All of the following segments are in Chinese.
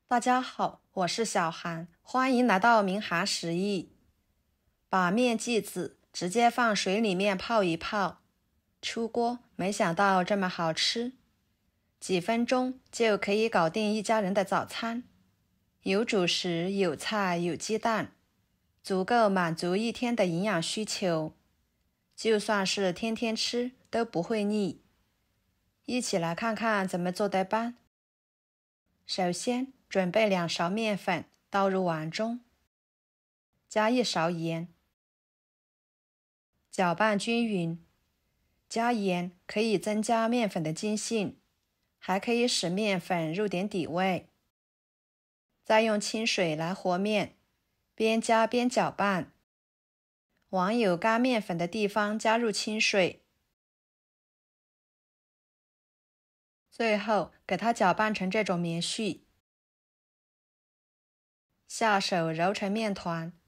大家好，我是小韩，欢迎来到明涵食艺。把面剂子直接放水里面泡一泡，出锅，没想到这么好吃，几分钟就可以搞定一家人的早餐。有主食，有菜，有鸡蛋，足够满足一天的营养需求。就算是天天吃都不会腻。一起来看看怎么做的吧。首先，准备2勺面粉，倒入碗中，加1勺盐，搅拌均匀。加盐可以增加面粉的筋性，还可以使面粉入点底味。再用清水来和面，边加边搅拌。往有干面粉的地方加入清水，最后给它搅拌成这种绵絮。下手揉成面团，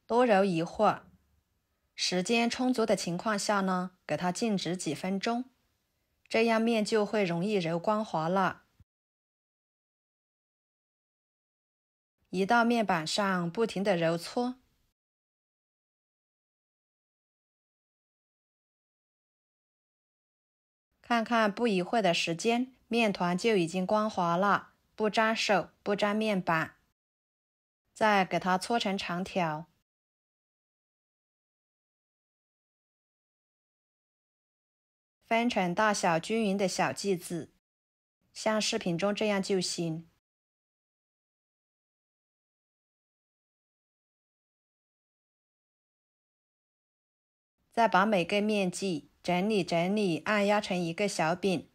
多揉一会儿。时间充足的情况下呢，给它静置几分钟，这样面就会容易揉光滑了。移到面板上，不停地揉搓。看看不一会的时间，面团就已经光滑了，不粘手，不粘面板。再给它搓成长条，分成大小均匀的小剂子，像视频中这样就行。再把每个面剂整理，按压成一个小饼。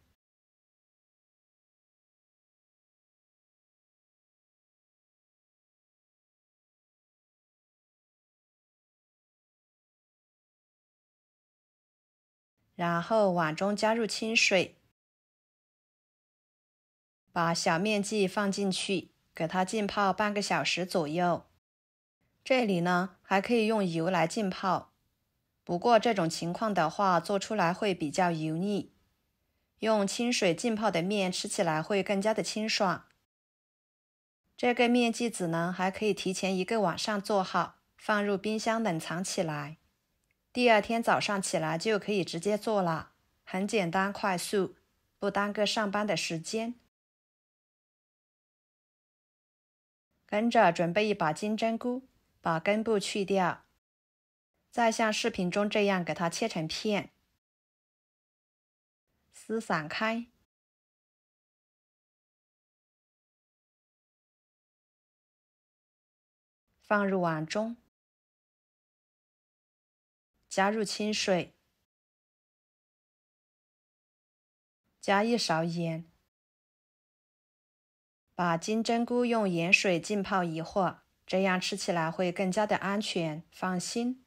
然后碗中加入清水，把小面剂放进去，给它浸泡半个小时左右。这里呢，还可以用油来浸泡，不过这种情况的话，做出来会比较油腻。用清水浸泡的面吃起来会更加的清爽。这个面剂子呢，还可以提前1个晚上做好，放入冰箱冷藏起来。第2天早上起来就可以直接做了，很简单快速，不耽搁上班的时间。跟着准备一把金针菇，把根部去掉，再像视频中这样给它切成片，撕散开。放入碗中，加入清水，加1勺盐，把金针菇用盐水浸泡一会儿，这样吃起来会更加的安全，放心。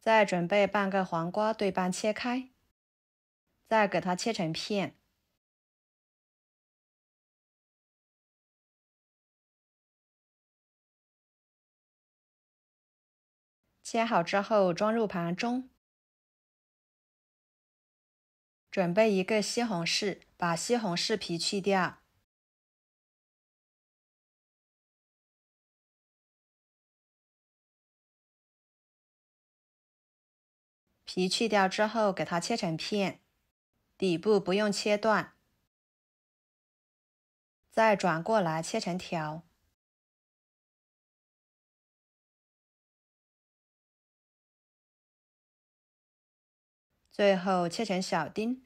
再准备半个黄瓜对半切开，再给它切成片。切好之后装入盘中。准备一个西红柿，把西红柿皮去掉。皮去掉之后，给它切成片，底部不用切断。再转过来切成条。最后切成小丁。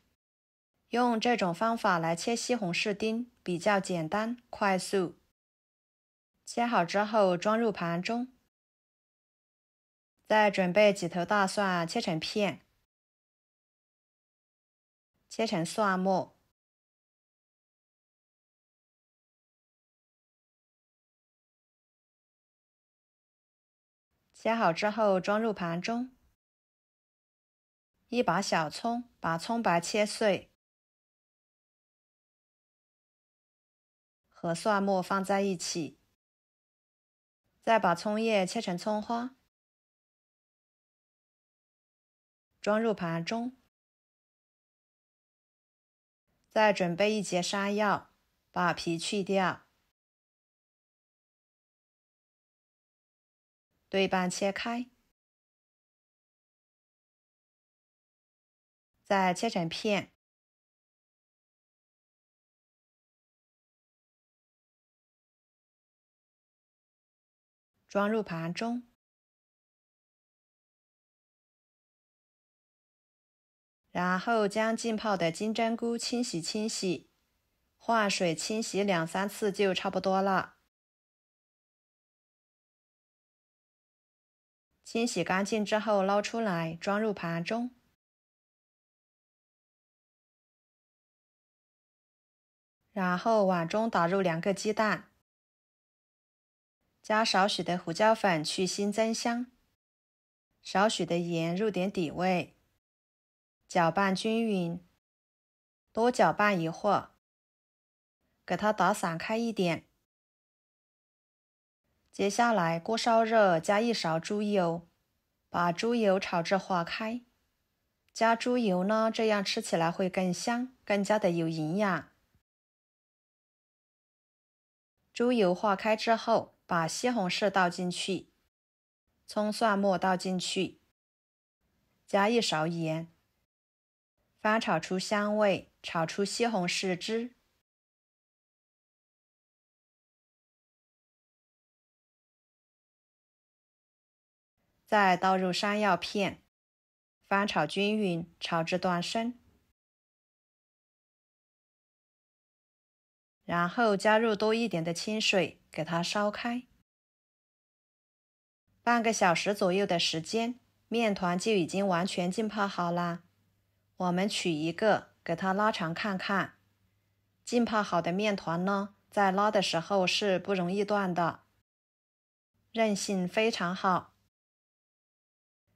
用这种方法来切西红柿丁，比较简单快速。切好之后装入盘中。再准备几头大蒜切成片，切成蒜末。切好之后装入盘中。一把小葱，把葱白切碎，和蒜末放在一起。再把葱叶切成葱花，装入盘中。再准备一节山药，把皮去掉，对半切开，再切成片。装入盘中。然后将浸泡的金针菇清洗，换水清洗2-3次就差不多了。清洗干净之后捞出来，装入盘中。然后碗中打入2个鸡蛋，加少许的胡椒粉去腥增香，少许的盐入点底味。搅拌均匀，多搅拌一会儿，给它打散开一点。接下来锅烧热，加1勺猪油，把猪油炒至化开。加猪油呢，这样吃起来会更香，更加的有营养。猪油化开之后，把西红柿倒进去，葱蒜末倒进去，加1勺盐。翻炒出香味，炒出西红柿汁。再倒入山药片，翻炒均匀，炒至断生。然后加入多一点的清水，给它烧开。半个小时左右的时间，面团就已经完全浸泡好啦。我们取一个，给它拉长看看。浸泡好的面团呢，在拉的时候是不容易断的，韧性非常好。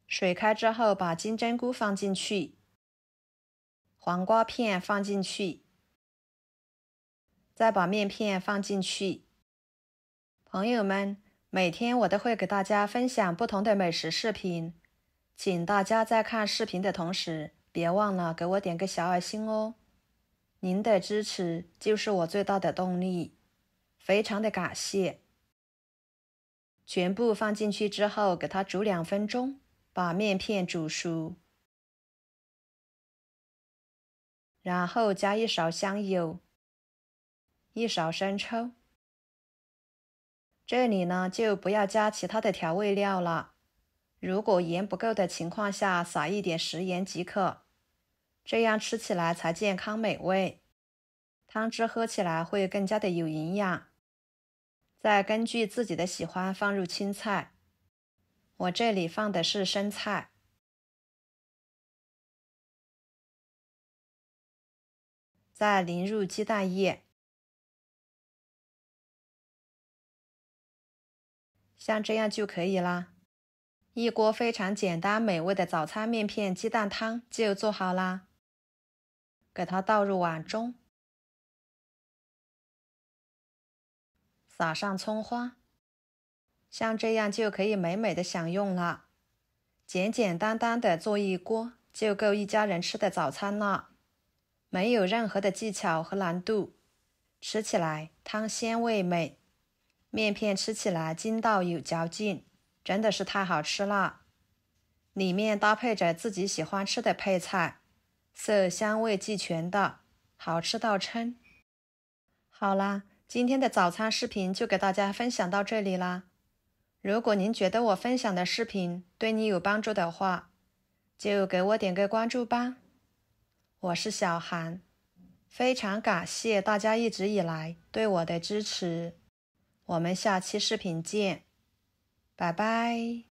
水开之后，把金针菇放进去，黄瓜片放进去，再把面片放进去。朋友们，每天我都会给大家分享不同的美食视频，请大家在看视频的同时，别忘了给我点个小爱心哦。您的支持就是我最大的动力，非常的感谢。全部放进去之后，给它煮2分钟，把面片煮熟。然后加1勺香油，1勺生抽。这里呢，就不要加其他的调味料了。如果盐不够的情况下，撒一点食盐即可，这样吃起来才健康美味，汤汁喝起来会更加的有营养。再根据自己的喜欢放入青菜，我这里放的是生菜。再淋入鸡蛋液，像这样就可以啦。一锅非常简单美味的早餐面片鸡蛋汤就做好啦。给它倒入碗中，撒上葱花，像这样就可以美美的享用了。简简单单的做一锅，就够一家人吃的早餐了，没有任何的技巧和难度。吃起来汤鲜味美，面片吃起来筋道有嚼劲，真的是太好吃了。里面搭配着自己喜欢吃的配菜，色香味俱全的，好吃到撑。好啦，今天的早餐视频就给大家分享到这里啦。如果您觉得我分享的视频对你有帮助的话，就给我点个关注吧。我是小韩，非常感谢大家一直以来对我的支持。我们下期视频见，拜拜。